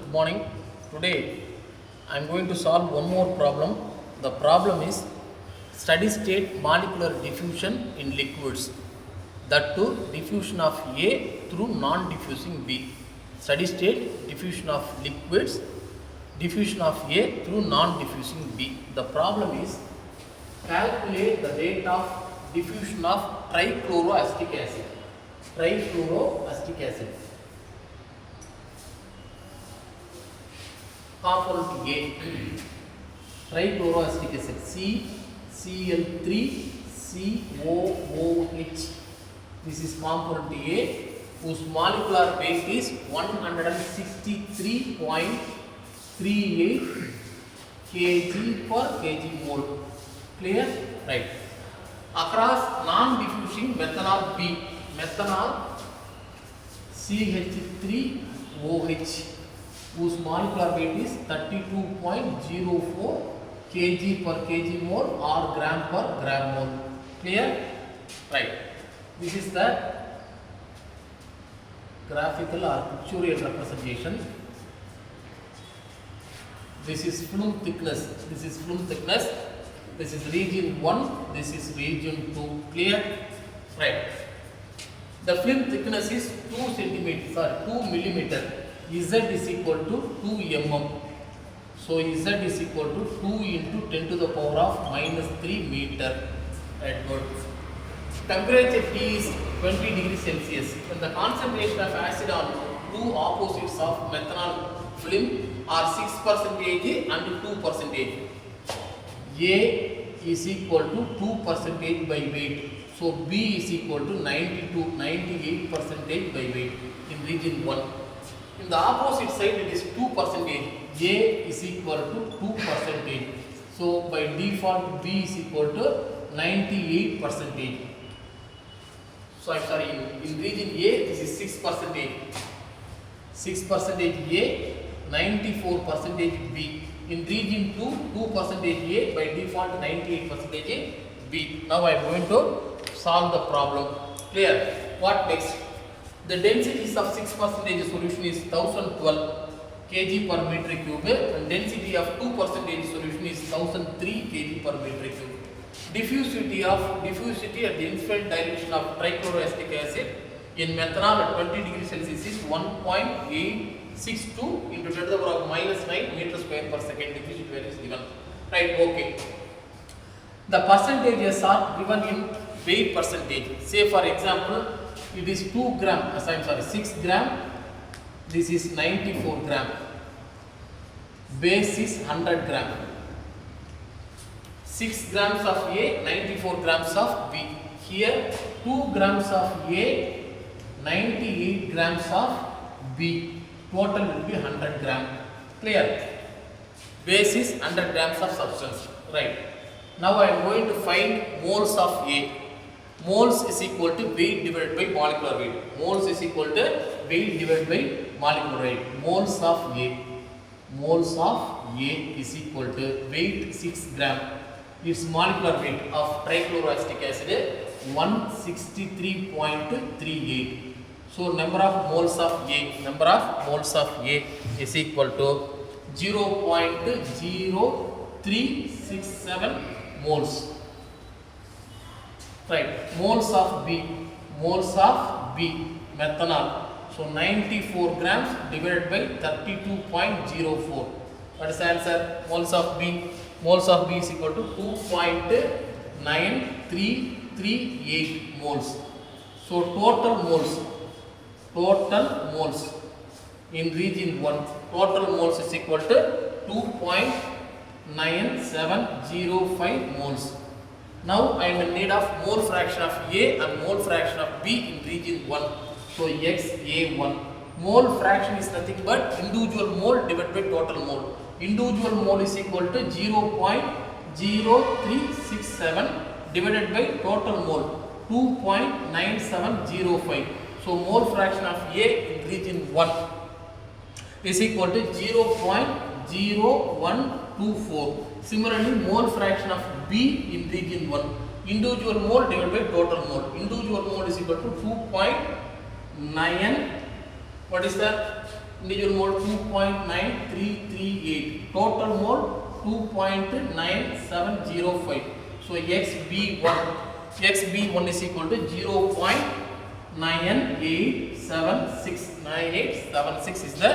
Good morning. Today I am going to solve one more problem. The problem is steady state molecular diffusion in liquids. That too diffusion of A through non-diffusing B. Steady state diffusion of liquids, diffusion of A through non-diffusing B. The problem is calculate the rate of diffusion of trichloroacetic acid. Trichloroacetic acid. Component A, trichloroacetic acid, CCl3COOH. This is component A, whose molecular weight is 163.38 kg per kg mole. Clear? Right. Across non-diffusing methanol B, methanol CH3OH, whose molecular weight is 32.04 kg per kg mole or gram per gram mole. Clear? Right. This is the graphical or pictorial representation. This is film thickness. This is film thickness. This is region 1. This is region 2. Clear? Right. The film thickness is 2 centimeters or 2 millimeter. Z is equal to 2 mm. So Z is equal to 2 into 10 to the power of minus 3 meter. Edward. Temperature T is 20 degrees Celsius. When the concentration of acid on two opposites of methanol film are 6% and 2%. A is equal to 2% by weight. So B is equal to 98% by weight in region 1. In the opposite side it is 2%. A is equal to 2%. So by default B is equal to 98%. So I'm sorry, in region A this is 6%. 6% A, 94% B. In region 2, 2% A, by default 98% B. Now I am going to solve the problem. Clear? What next? The densities of 6% solution is 1012 kg per meter cube and density of 2% solution is 1003 kg per meter cube. Diffusivity at the infinite dilution of trichloroacetic acid in methanol at 20 degrees Celsius is 1.862 into 10 to the power of minus 9 meters square per second. Diffusivity value is given. Right, okay. The percentages are given in weight percentage. Say for example, it is 2 gram, 6 gram, this is 94 gram, base is 100 gram, 6 grams of A, 94 grams of B. Here 2 grams of A, 98 grams of B, total will be 100 gram. Clear? Base is 100 grams of substance. Right. Now I am going to find moles of A. Moles is equal to weight divided by molecular weight. Moles is equal to weight divided by molecular weight. Moles of A. Moles of A is equal to weight 6 gram. Its molecular weight of trichloroacetic acid 163.38. So number of moles of A is equal to 0.0367 moles. Right. Moles of B, methanol. So 94 grams divided by 32.04. What is the answer? Moles of B is equal to 2.9338 moles. So total moles in region 1, total moles is equal to 2.9705 moles. Now I am in need of mole fraction of A and mole fraction of B in region 1. So XA1. Mole fraction is nothing but individual mole divided by total mole. Individual mole is equal to 0.0367 divided by total mole 2.9705. So mole fraction of A in region 1 is equal to 0.0124. Similarly, mole fraction of B in region 1, individual mole divided by total mole. Individual mole is equal to 2.9, what is that? individual mole 2.9338, total mole 2.9705. So XB1 is equal to 0.9876. is the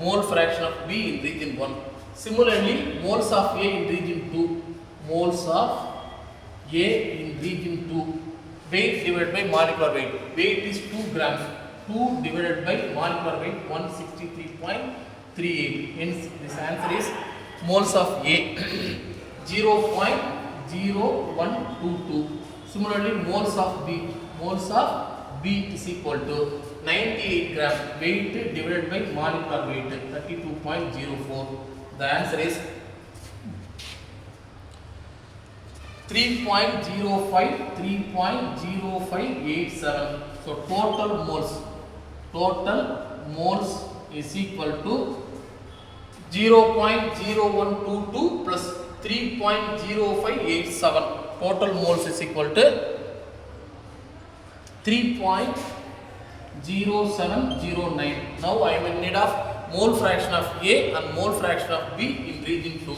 mole fraction of B in region 1. Similarly, moles of A in region 2, moles of A in region 2, weight divided by molecular weight. Weight is 2 grams. 2 divided by molecular weight 163.38. Hence, this answer is moles of A 0.0122. Similarly, moles of B is equal to 98 gram. Weight divided by molecular weight 32.04. The answer is 3.0587. So total moles is equal to 0.0122 plus 3.0587. Total moles is equal to 3.0709. Now I am in need of mole fraction of A and mole fraction of B in region 2.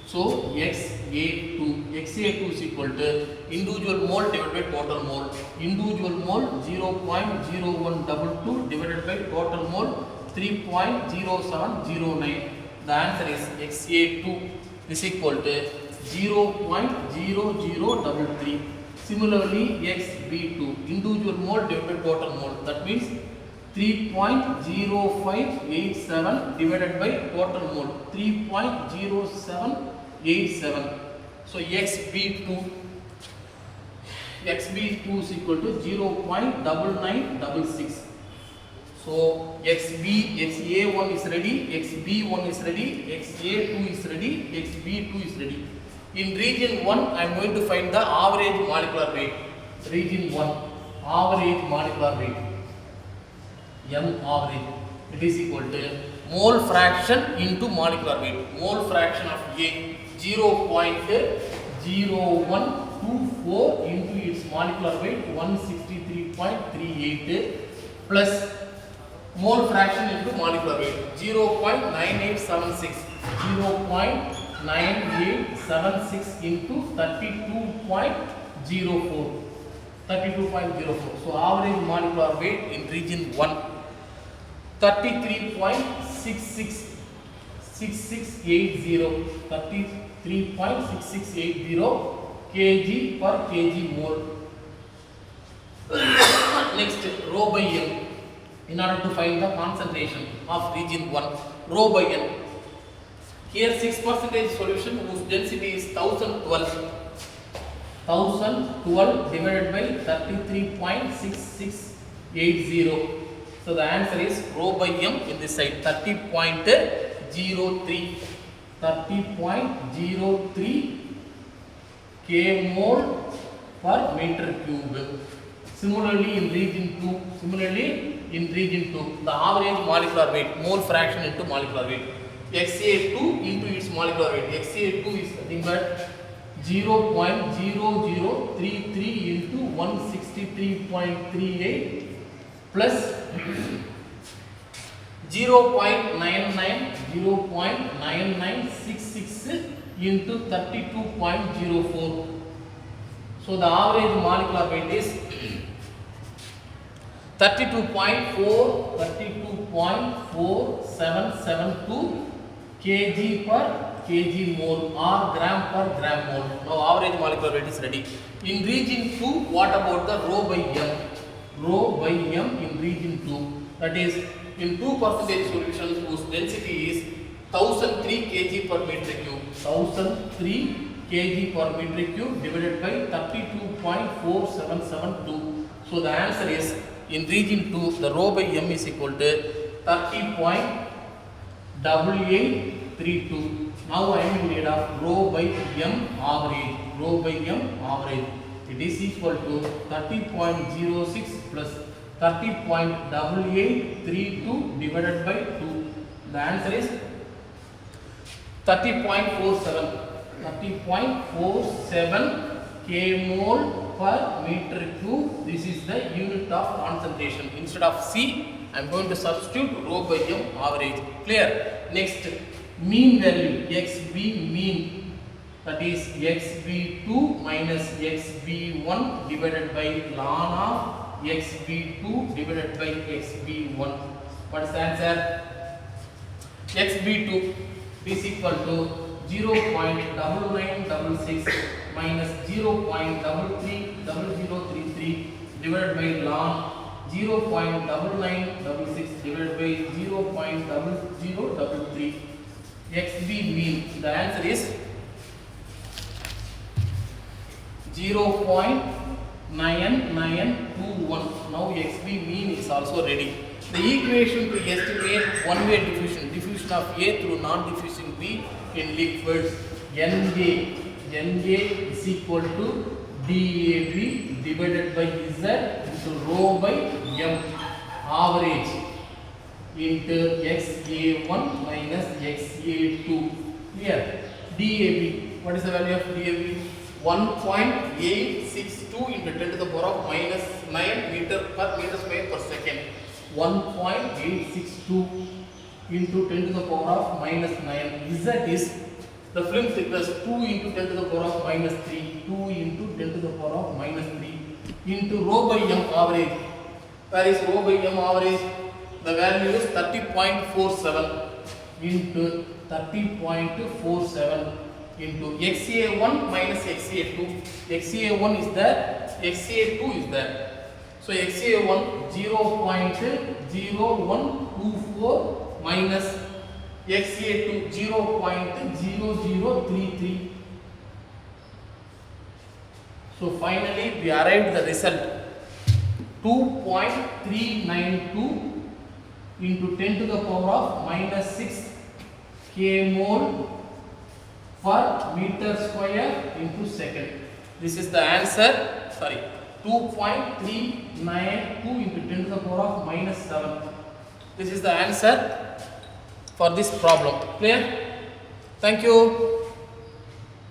So XA2 is equal to individual mole divided by total mole. Individual mole 0.0122 divided by total mole 3.0709. The answer is XA2 is equal to 0.0033. Similarly, XB2 individual mole divided by total mole, that means 3.0587 divided by total mole 3.0787. So XB2 is equal to 0.9966. So XA1 is ready, XB1 is ready, XA2 is ready, XB2 is ready. In region 1, I am going to find the average molecular weight. Region 1, average molecular weight, M average, it is equal to mole fraction into molecular weight. Mole fraction of A 0.0124 into its molecular weight 163.38 plus mole fraction into molecular weight 0.9876. 0.9876 into 32.04. So average molecular weight in region 1 33.6680 kg per kg mole. Next, rho by M. In order to find the concentration of region 1, rho by N. Here 6% solution whose density is 1012 divided by 33.6680. So the answer is rho by M in this side 30.03 kmol per meter cube. Similarly in region 2, the average molecular weight, mole fraction into molecular weight, XA2 into its molecular weight. XA2 is nothing but 0.0033 into 163.38 plus 0.9966 into 32.04. So the average molecular weight is 32.4772 kg per kg mole or gram per gram mole. Now average molecular weight is ready. In region 2, what about the rho by M? Rho by M in region 2, that is in 2% solution whose density is 1003 kg per meter cube. 1003 kg per meter cube divided by 32.4772. So the answer is in region 2, the rho by M is equal to 30.8832. Now I am in need of rho by M average. Rho by M average, it is equal to 30.06 plus 30.8832 divided by 2. The answer is 30.47 kmol per meter cube. This is the unit of concentration. Instead of C, I am going to substitute rho by m average. Clear? Next, mean value xb mean, that is xb2 minus xb1 divided by ln of xb2 divided by xb1. What is the answer? xb2 is equal to 0.9966 minus 0.330033 divided by ln 0.9966 divided by 0.0033. xb mean, the answer is 0.9921. Now xb mean is also ready. The equation to estimate one-way diffusion of A through non-diffusing B in liquids, Na is equal to DAB divided by Z into rho by M average into XA1 minus XA2. Here DAB, what is the value of DAB? 1.862 into 10 to the power of minus 9 meter per meter square per second. 1.862 into 10 to the power of minus 9. Z is the film thickness 2 into 10 to the power of minus 3. 2 into 10 to the power of minus 3 into rho by m average. Where is rho by m average? The value is 30.47 into 30.47 into XA1 minus XA2. XA1 is there, XA2 is there. So XA1 0.0124 minus XA2 0.0033. So finally we arrived the result 2.392 into 10 to the power of minus 6 kmol per meter square into second. This is the answer. Sorry, 2.392 into 10 to the power of minus 7. This is the answer for this problem. Clear? Thank you.